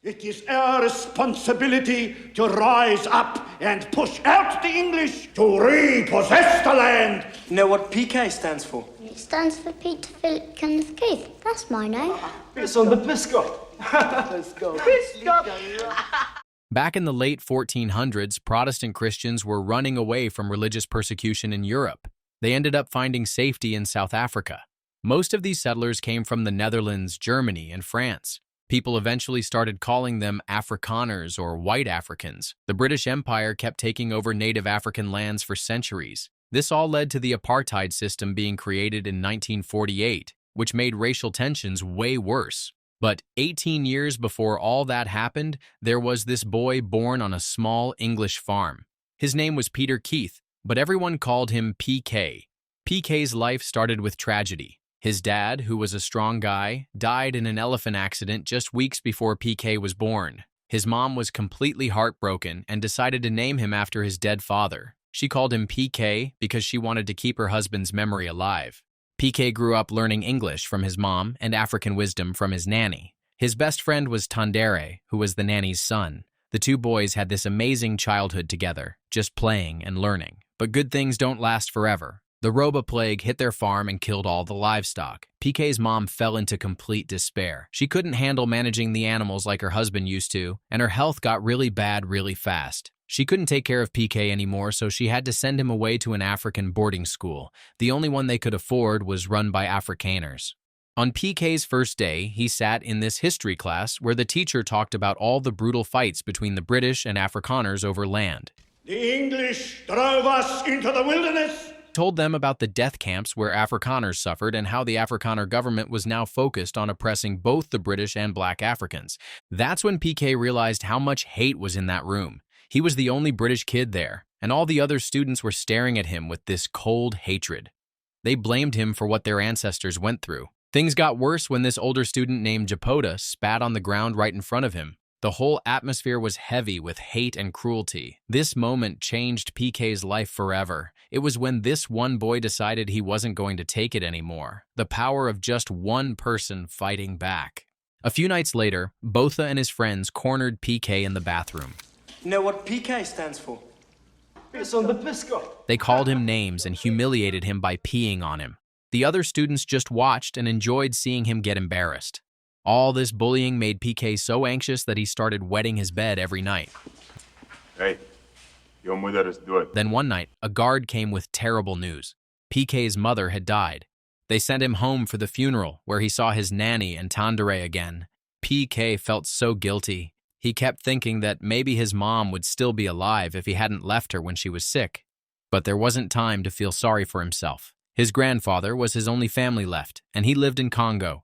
It is our responsibility to rise up and push out the English to repossess the land. You know what PK stands for? It stands for Peter, Philip, Kenneth, Keith. That's my name. It's on the biscuit. Let's go. Back in the late 1400s, Protestant Christians were running away from religious persecution in Europe. They ended up finding safety in South Africa. Most of these settlers came from the Netherlands, Germany, and France. People eventually started calling them Afrikaners or white Africans. The British Empire kept taking over native African lands for centuries. This all led to the apartheid system being created in 1948, which made racial tensions way worse. But 18 years before all that happened, there was this boy born on a small English farm. His name was Peter Keith, but everyone called him PK. PK's life started with tragedy. His dad, who was a strong guy, died in an elephant accident just weeks before PK was born. His mom was completely heartbroken and decided to name him after his dead father. She called him PK because she wanted to keep her husband's memory alive. PK grew up learning English from his mom and African wisdom from his nanny. His best friend was Tandere, who was the nanny's son. The two boys had this amazing childhood together, just playing and learning. But good things don't last forever. The Roba plague hit their farm and killed all the livestock. PK's mom fell into complete despair. She couldn't handle managing the animals like her husband used to, and her health got really bad really fast. She couldn't take care of PK anymore, so she had to send him away to an African boarding school. The only one they could afford was run by Afrikaners. On PK's first day, he sat in this history class where the teacher talked about all the brutal fights between the British and Afrikaners over land. The English drove us into the wilderness. Told them about the death camps where Afrikaners suffered and how the Afrikaner government was now focused on oppressing both the British and black Africans. That's when PK realized how much hate was in that room. He was the only British kid there, and all the other students were staring at him with this cold hatred. They blamed him for what their ancestors went through. Things got worse when this older student named Japota spat on the ground right in front of him. The whole atmosphere was heavy with hate and cruelty. This moment changed PK's life forever. It was when this one boy decided he wasn't going to take it anymore. The power of just one person fighting back. A few nights later, Botha and his friends cornered PK in the bathroom. You know what PK stands for? It's on the biscuit. They called him names and humiliated him by peeing on him. The other students just watched and enjoyed seeing him get embarrassed. All this bullying made PK so anxious that he started wetting his bed every night. Hey, your mother is dead. Then one night, a guard came with terrible news. PK's mother had died. They sent him home for the funeral, where he saw his nanny and Tandere again. PK felt so guilty. He kept thinking that maybe his mom would still be alive if he hadn't left her when she was sick. But there wasn't time to feel sorry for himself. His grandfather was his only family left, and he lived in Congo.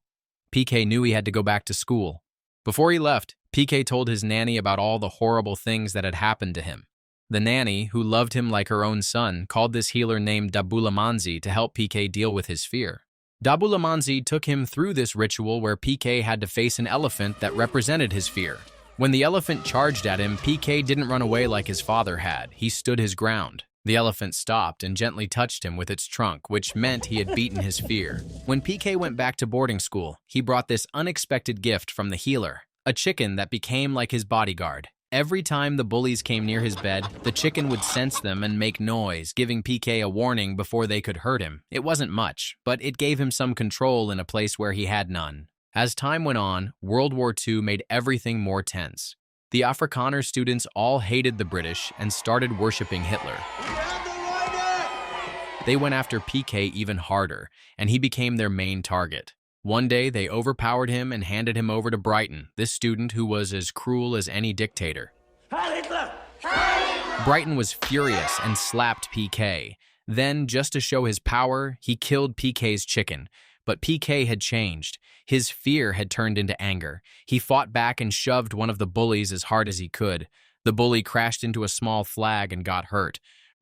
PK knew he had to go back to school. Before he left, PK told his nanny about all the horrible things that had happened to him. The nanny, who loved him like her own son, called this healer named Dabulamanzi to help PK deal with his fear. Dabulamanzi took him through this ritual where PK had to face an elephant that represented his fear. When the elephant charged at him, PK didn't run away like his father had. He stood his ground. The elephant stopped and gently touched him with its trunk, which meant he had beaten his fear. When PK went back to boarding school, he brought this unexpected gift from the healer, a chicken that became like his bodyguard. Every time the bullies came near his bed, the chicken would sense them and make noise, giving PK a warning before they could hurt him. It wasn't much, but it gave him some control in a place where he had none. As time went on, World War II made everything more tense. The Afrikaner students all hated the British and started worshipping Hitler. They went after PK even harder, and he became their main target. One day, they overpowered him and handed him over to Brighton, this student who was as cruel as any dictator. Heil Hitler! Brighton was furious and slapped PK. Then, just to show his power, he killed PK's chicken. But PK had changed. His fear had turned into anger. He fought back and shoved one of the bullies as hard as he could. The bully crashed into a small flag and got hurt.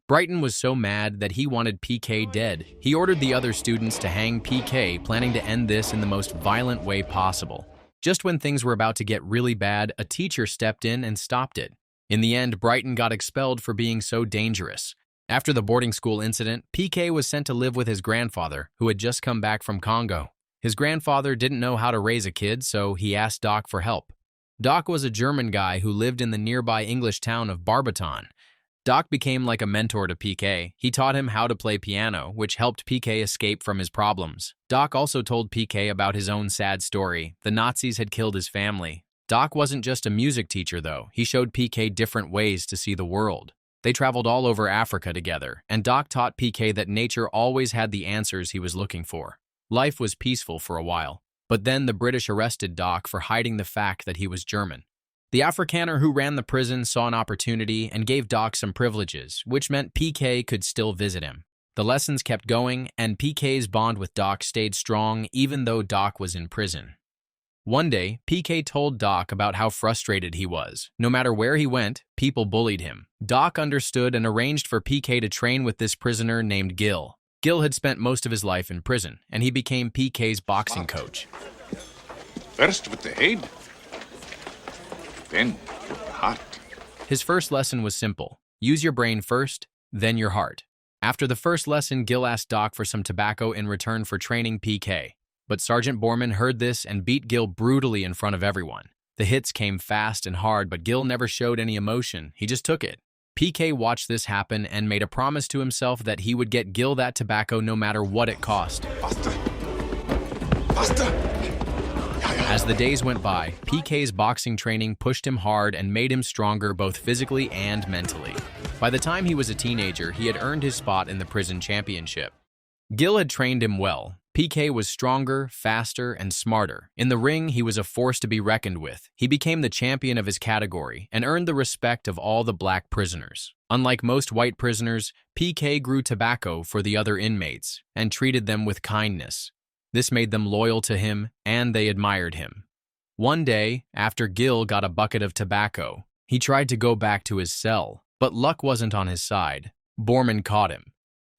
Brighton was so mad that he wanted PK dead. He ordered the other students to hang PK, planning to end this in the most violent way possible. Just when things were about to get really bad, a teacher stepped in and stopped it. In the end, Brighton got expelled for being so dangerous. After the boarding school incident, PK was sent to live with his grandfather, who had just come back from Congo. His grandfather didn't know how to raise a kid, so he asked Doc for help. Doc was a German guy who lived in the nearby English town of Barbiton. Doc became like a mentor to PK. He taught him how to play piano, which helped PK escape from his problems. Doc also told PK about his own sad story. The Nazis had killed his family. Doc wasn't just a music teacher, though. He showed PK different ways to see the world. They traveled all over Africa together, and Doc taught PK that nature always had the answers he was looking for. Life was peaceful for a while, but then the British arrested Doc for hiding the fact that he was German. The Afrikaner who ran the prison saw an opportunity and gave Doc some privileges, which meant PK could still visit him. The lessons kept going, and PK's bond with Doc stayed strong even though Doc was in prison. One day, PK told Doc about how frustrated he was. No matter where he went, people bullied him. Doc understood and arranged for PK to train with this prisoner named Gil. Gil had spent most of his life in prison, and he became PK's boxing coach. First with the head, then with the heart. His first lesson was simple. Use your brain first, then your heart. After the first lesson, Gil asked Doc for some tobacco in return for training PK. But Sergeant Borman heard this and beat Gil brutally in front of everyone. The hits came fast and hard, but Gil never showed any emotion. He just took it. PK watched this happen and made a promise to himself that he would get Gil that tobacco no matter what it cost. Faster. Faster. As the days went by, PK's boxing training pushed him hard and made him stronger both physically and mentally. By the time he was a teenager, he had earned his spot in the prison championship. Gil had trained him well. PK was stronger, faster, and smarter. In the ring, he was a force to be reckoned with. He became the champion of his category and earned the respect of all the black prisoners. Unlike most white prisoners, PK grew tobacco for the other inmates and treated them with kindness. This made them loyal to him, and they admired him. One day, after Gil got a bucket of tobacco, he tried to go back to his cell, but luck wasn't on his side. Borman caught him.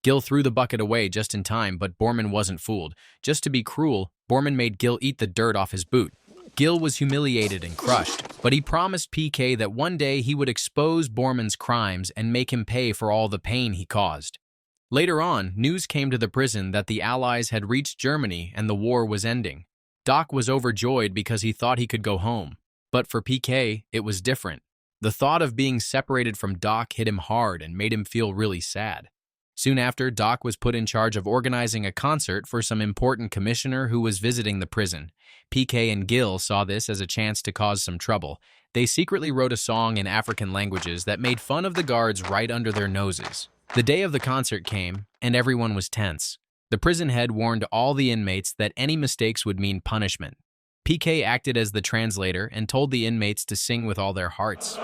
Gil threw the bucket away just in time, but Borman wasn't fooled. Just to be cruel, Borman made Gil eat the dirt off his boot. Gil was humiliated and crushed, but he promised PK that one day he would expose Borman's crimes and make him pay for all the pain he caused. Later on, news came to the prison that the Allies had reached Germany and the war was ending. Doc was overjoyed because he thought he could go home. But for PK, it was different. The thought of being separated from Doc hit him hard and made him feel really sad. Soon after, Doc was put in charge of organizing a concert for some important commissioner who was visiting the prison. PK and Gil saw this as a chance to cause some trouble. They secretly wrote a song in African languages that made fun of the guards right under their noses. The day of the concert came, and everyone was tense. The prison head warned all the inmates that any mistakes would mean punishment. PK acted as the translator and told the inmates to sing with all their hearts.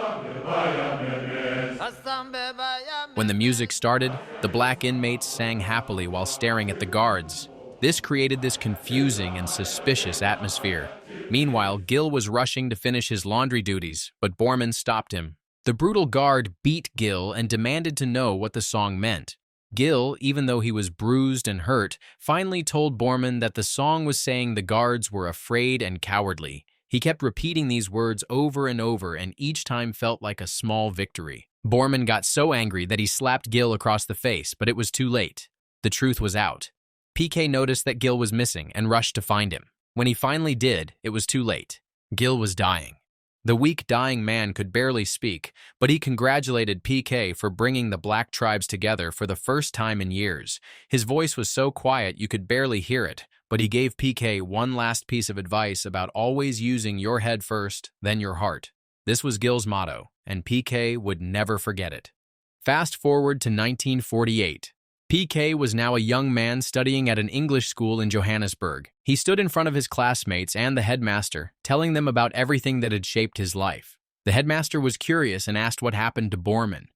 When the music started, the black inmates sang happily while staring at the guards. This created this confusing and suspicious atmosphere. Meanwhile, Gil was rushing to finish his laundry duties, but Borman stopped him. The brutal guard beat Gil and demanded to know what the song meant. Gil, even though he was bruised and hurt, finally told Borman that the song was saying the guards were afraid and cowardly. He kept repeating these words over and over, and each time felt like a small victory. Borman got so angry that he slapped Gil across the face, but it was too late. The truth was out. PK noticed that Gil was missing and rushed to find him. When he finally did, it was too late. Gil was dying. The weak, dying man could barely speak, but he congratulated PK for bringing the black tribes together for the first time in years. His voice was so quiet you could barely hear it, but he gave PK one last piece of advice about always using your head first, then your heart. This was Gil's motto, and PK would never forget it. Fast forward to 1948. PK was now a young man studying at an English school in Johannesburg. He stood in front of his classmates and the headmaster, telling them about everything that had shaped his life. The headmaster was curious and asked what happened to Borman.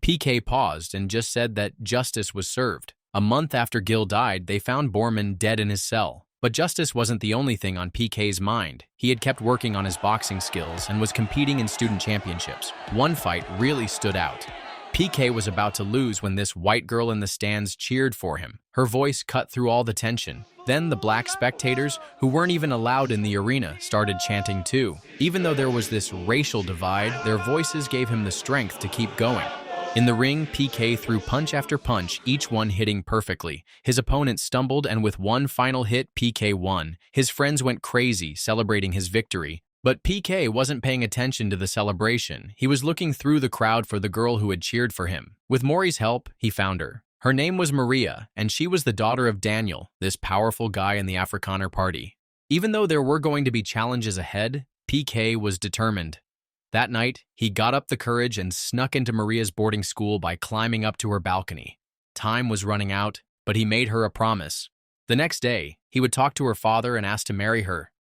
PK paused and just said that justice was served. A month after Gil died, they found Borman dead in his cell. But justice wasn't the only thing on PK's mind. He had kept working on his boxing skills and was competing in student championships. One fight really stood out. PK was about to lose when this white girl in the stands cheered for him. Her voice cut through all the tension. Then the black spectators, who weren't even allowed in the arena, started chanting too. Even though there was this racial divide, their voices gave him the strength to keep going. In the ring, PK threw punch after punch, each one hitting perfectly. His opponent stumbled, and with one final hit, PK won. His friends went crazy, celebrating his victory. But PK wasn't paying attention to the celebration. He was looking through the crowd for the girl who had cheered for him. With Maury's help, he found her. Her name was Maria, and she was the daughter of Daniel, this powerful guy in the Afrikaner party. Even though there were going to be challenges ahead, PK was determined. That night, he got up the courage and snuck into Maria's boarding school by climbing up to her balcony. Time was running out, but he made her a promise. The next day, he would talk to her father and ask to marry her.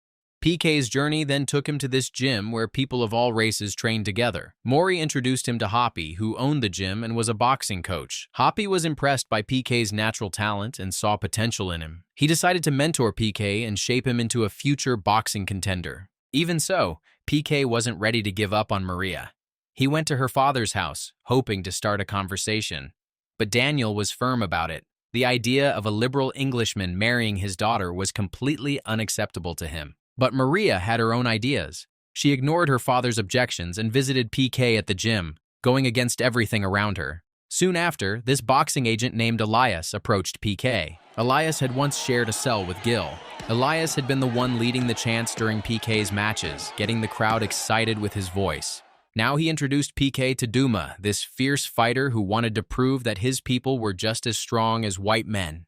PK's journey then took him to this gym where people of all races trained together. Maury introduced him to Hoppy, who owned the gym and was a boxing coach. Hoppy was impressed by PK's natural talent and saw potential in him. He decided to mentor PK and shape him into a future boxing contender. Even so, PK wasn't ready to give up on Maria. He went to her father's house, hoping to start a conversation. But Daniel was firm about it. The idea of a liberal Englishman marrying his daughter was completely unacceptable to him. But Maria had her own ideas. She ignored her father's objections and visited PK at the gym, going against everything around her. Soon after, this boxing agent named Elias approached PK. Elias had once shared a cell with Gil. Elias had been the one leading the chants during PK's matches, getting the crowd excited with his voice. Now he introduced PK to Duma, this fierce fighter who wanted to prove that his people were just as strong as white men.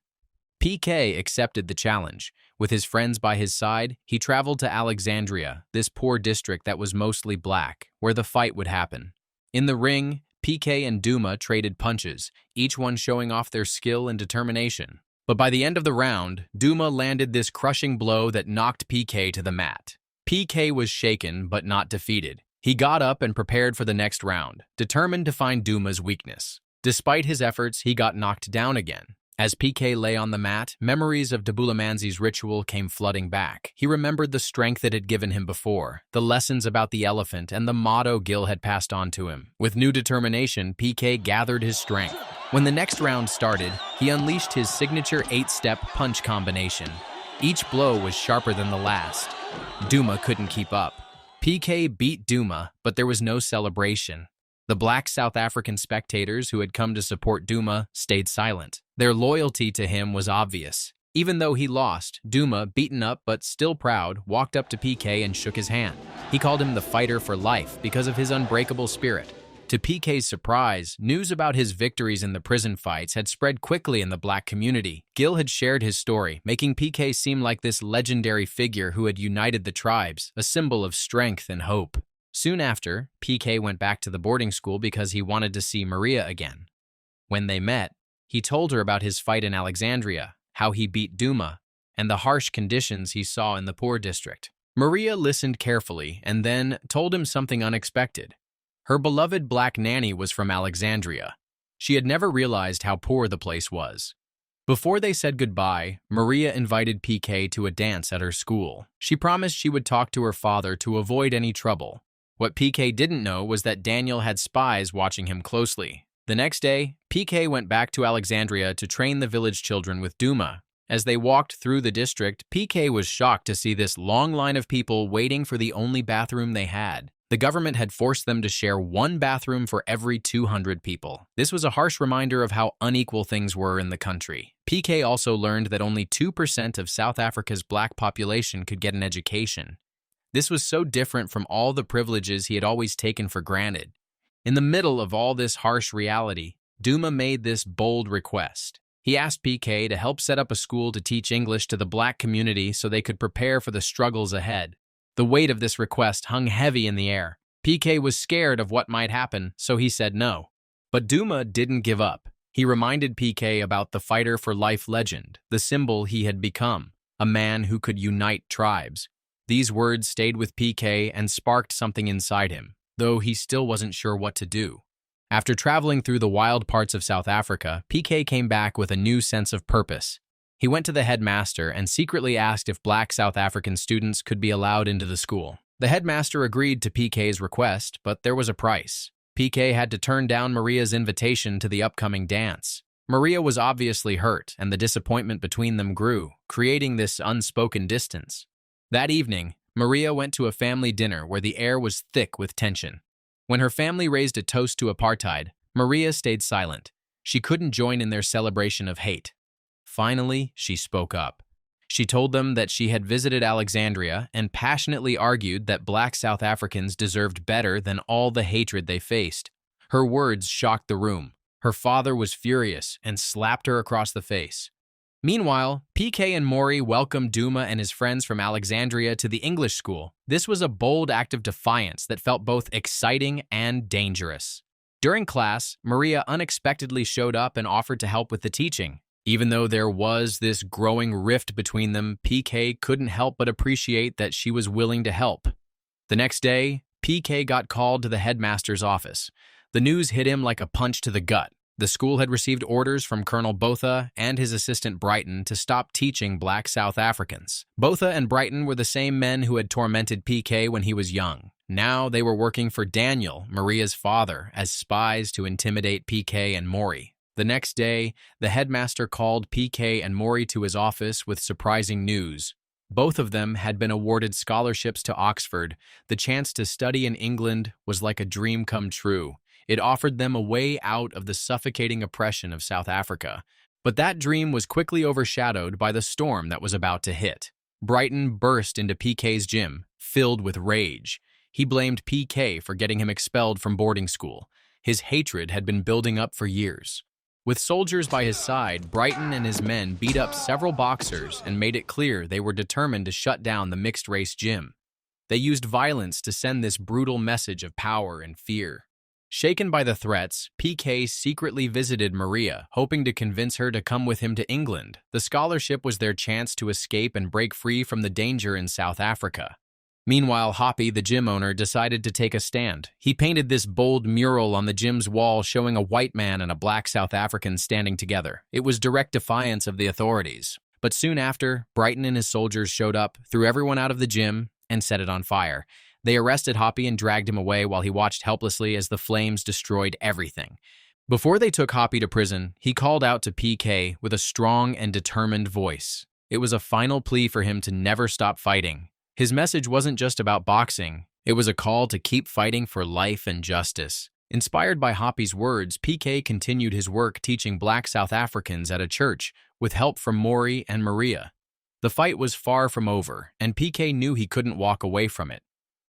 PK accepted the challenge. With his friends by his side, he traveled to Alexandria, this poor district that was mostly black, where the fight would happen. In the ring, PK and Duma traded punches, each one showing off their skill and determination. But by the end of the round, Duma landed this crushing blow that knocked PK to the mat. PK was shaken, but not defeated. He got up and prepared for the next round, determined to find Duma's weakness. Despite his efforts, he got knocked down again. As PK lay on the mat, memories of Dabulamanzi's ritual came flooding back. He remembered the strength it had given him before, the lessons about the elephant, and the motto Gil had passed on to him. With new determination, PK gathered his strength. When the next round started, he unleashed his signature 8-step punch combination. Each blow was sharper than the last. Duma couldn't keep up. PK beat Duma, but there was no celebration. The black South African spectators who had come to support Duma stayed silent. Their loyalty to him was obvious. Even though he lost, Duma, beaten up but still proud, walked up to PK and shook his hand. He called him the fighter for life because of his unbreakable spirit. To PK's surprise, news about his victories in the prison fights had spread quickly in the black community. Gil had shared his story, making PK seem like this legendary figure who had united the tribes, a symbol of strength and hope. Soon after, PK went back to the boarding school because he wanted to see Maria again. When they met, he told her about his fight in Alexandria, how he beat Duma, and the harsh conditions he saw in the poor district. Maria listened carefully and then told him something unexpected. Her beloved black nanny was from Alexandria. She had never realized how poor the place was. Before they said goodbye, Maria invited PK to a dance at her school. She promised she would talk to her father to avoid any trouble. What PK didn't know was that Daniel had spies watching him closely. The next day, PK went back to Alexandria to train the village children with Duma. As they walked through the district, PK was shocked to see this long line of people waiting for the only bathroom they had. The government had forced them to share one bathroom for every 200 people. This was a harsh reminder of how unequal things were in the country. PK also learned that only 2% of South Africa's black population could get an education. This was so different from all the privileges he had always taken for granted. In the middle of all this harsh reality, Duma made this bold request. He asked PK to help set up a school to teach English to the black community so they could prepare for the struggles ahead. The weight of this request hung heavy in the air. PK was scared of what might happen, so he said no. But Duma didn't give up. He reminded PK about the fighter for life legend, the symbol he had become, a man who could unite tribes. These words stayed with PK and sparked something inside him, though he still wasn't sure what to do. After traveling through the wild parts of South Africa, PK came back with a new sense of purpose. He went to the headmaster and secretly asked if black South African students could be allowed into the school. The headmaster agreed to PK's request, but there was a price. PK had to turn down Maria's invitation to the upcoming dance. Maria was obviously hurt, and the disappointment between them grew, creating this unspoken distance. That evening, Maria went to a family dinner where the air was thick with tension. When her family raised a toast to apartheid, Maria stayed silent. She couldn't join in their celebration of hate. Finally, she spoke up. She told them that she had visited Alexandria and passionately argued that black South Africans deserved better than all the hatred they faced. Her words shocked the room. Her father was furious and slapped her across the face. Meanwhile, PK and Maury welcomed Duma and his friends from Alexandria to the English school. This was a bold act of defiance that felt both exciting and dangerous. During class, Maria unexpectedly showed up and offered to help with the teaching. Even though there was this growing rift between them, PK couldn't help but appreciate that she was willing to help. The next day, PK got called to the headmaster's office. The news hit him like a punch to the gut. The school had received orders from Colonel Botha and his assistant Brighton to stop teaching black South Africans. Botha and Brighton were the same men who had tormented PK when he was young. Now they were working for Daniel, Maria's father, as spies to intimidate PK and Maury. The next day, the headmaster called PK and Maury to his office with surprising news. Both of them had been awarded scholarships to Oxford. The chance to study in England was like a dream come true. It offered them a way out of the suffocating oppression of South Africa. But that dream was quickly overshadowed by the storm that was about to hit. Brighton burst into PK's gym, filled with rage. He blamed PK for getting him expelled from boarding school. His hatred had been building up for years. With soldiers by his side, Brighton and his men beat up several boxers and made it clear they were determined to shut down the mixed-race gym. They used violence to send this brutal message of power and fear. Shaken by the threats, PK secretly visited Maria, hoping to convince her to come with him to England. The scholarship was their chance to escape and break free from the danger in South Africa. Meanwhile, Hoppy, the gym owner, decided to take a stand. He painted this bold mural on the gym's wall showing a white man and a black South African standing together. It was direct defiance of the authorities. But soon after, Brighton and his soldiers showed up, threw everyone out of the gym, and set it on fire. They arrested Hoppy and dragged him away while he watched helplessly as the flames destroyed everything. Before they took Hoppy to prison, he called out to PK with a strong and determined voice. It was a final plea for him to never stop fighting. His message wasn't just about boxing. It was a call to keep fighting for life and justice. Inspired by Hoppy's words, PK continued his work teaching black South Africans at a church with help from Maury and Maria. The fight was far from over, and PK knew he couldn't walk away from it.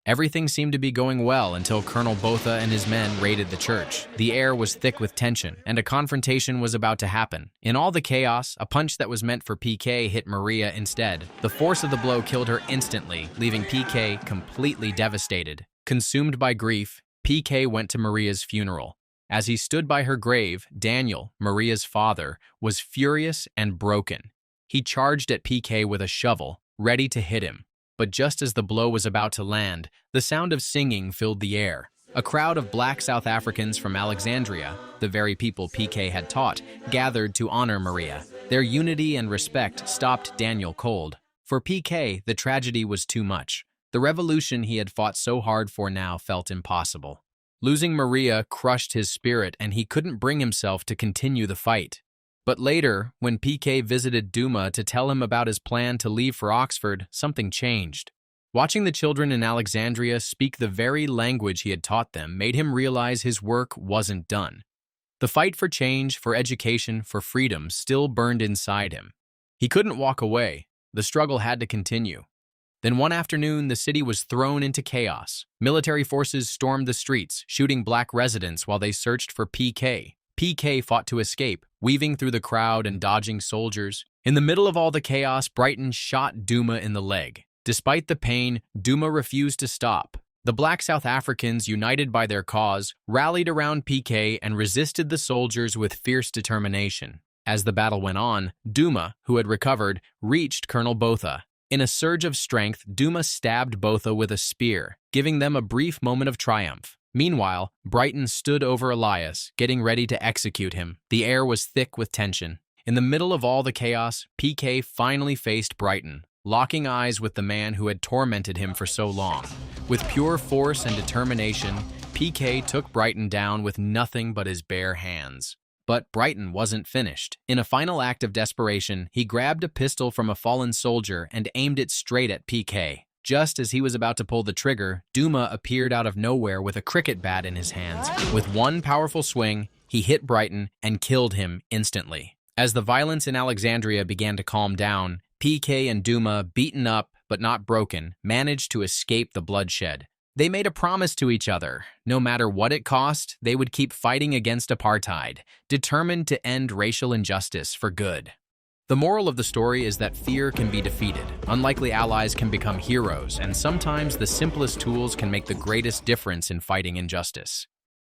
Everything seemed to be going well until Colonel Botha and his men raided the church. The air was thick with tension, and a confrontation was about to happen. In all the chaos, a punch that was meant for PK hit Maria instead. The force of the blow killed her instantly, leaving PK completely devastated. Consumed by grief, PK went to Maria's funeral. As he stood by her grave, Daniel, Maria's father, was furious and broken. He charged at PK with a shovel, ready to hit him. But just as the blow was about to land, the sound of singing filled the air. A crowd of black South Africans from Alexandria, the very people PK had taught, gathered to honor Maria. Their unity and respect stopped Daniel cold. For PK, the tragedy was too much. The revolution he had fought so hard for now felt impossible. Losing Maria crushed his spirit, and he couldn't bring himself to continue the fight. But later, when PK visited Duma to tell him about his plan to leave for Oxford, something changed. Watching the children in Alexandria speak the very language he had taught them made him realize his work wasn't done. The fight for change, for education, for freedom still burned inside him. He couldn't walk away. The struggle had to continue. Then one afternoon, the city was thrown into chaos. Military forces stormed the streets, shooting black residents while they searched for PK. PK fought to escape, weaving through the crowd and dodging soldiers. In the middle of all the chaos, Brighton shot Duma in the leg. Despite the pain, Duma refused to stop. The black South Africans, united by their cause, rallied around PK and resisted the soldiers with fierce determination. As the battle went on, Duma, who had recovered, reached Colonel Botha. In a surge of strength, Duma stabbed Botha with a spear, giving them a brief moment of triumph. Meanwhile, Brighton stood over Elias, getting ready to execute him. The air was thick with tension. In the middle of all the chaos, PK finally faced Brighton, locking eyes with the man who had tormented him for so long. With pure force and determination, PK took Brighton down with nothing but his bare hands. But Brighton wasn't finished. In a final act of desperation, he grabbed a pistol from a fallen soldier and aimed it straight at PK. Just as he was about to pull the trigger, Duma appeared out of nowhere with a cricket bat in his hands. With one powerful swing, he hit Brighton and killed him instantly. As the violence in Alexandria began to calm down, PK and Duma, beaten up but not broken, managed to escape the bloodshed. They made a promise to each other. No matter what it cost, they would keep fighting against apartheid, determined to end racial injustice for good. The moral of the story is that fear can be defeated, unlikely allies can become heroes, and sometimes the simplest tools can make the greatest difference in fighting injustice.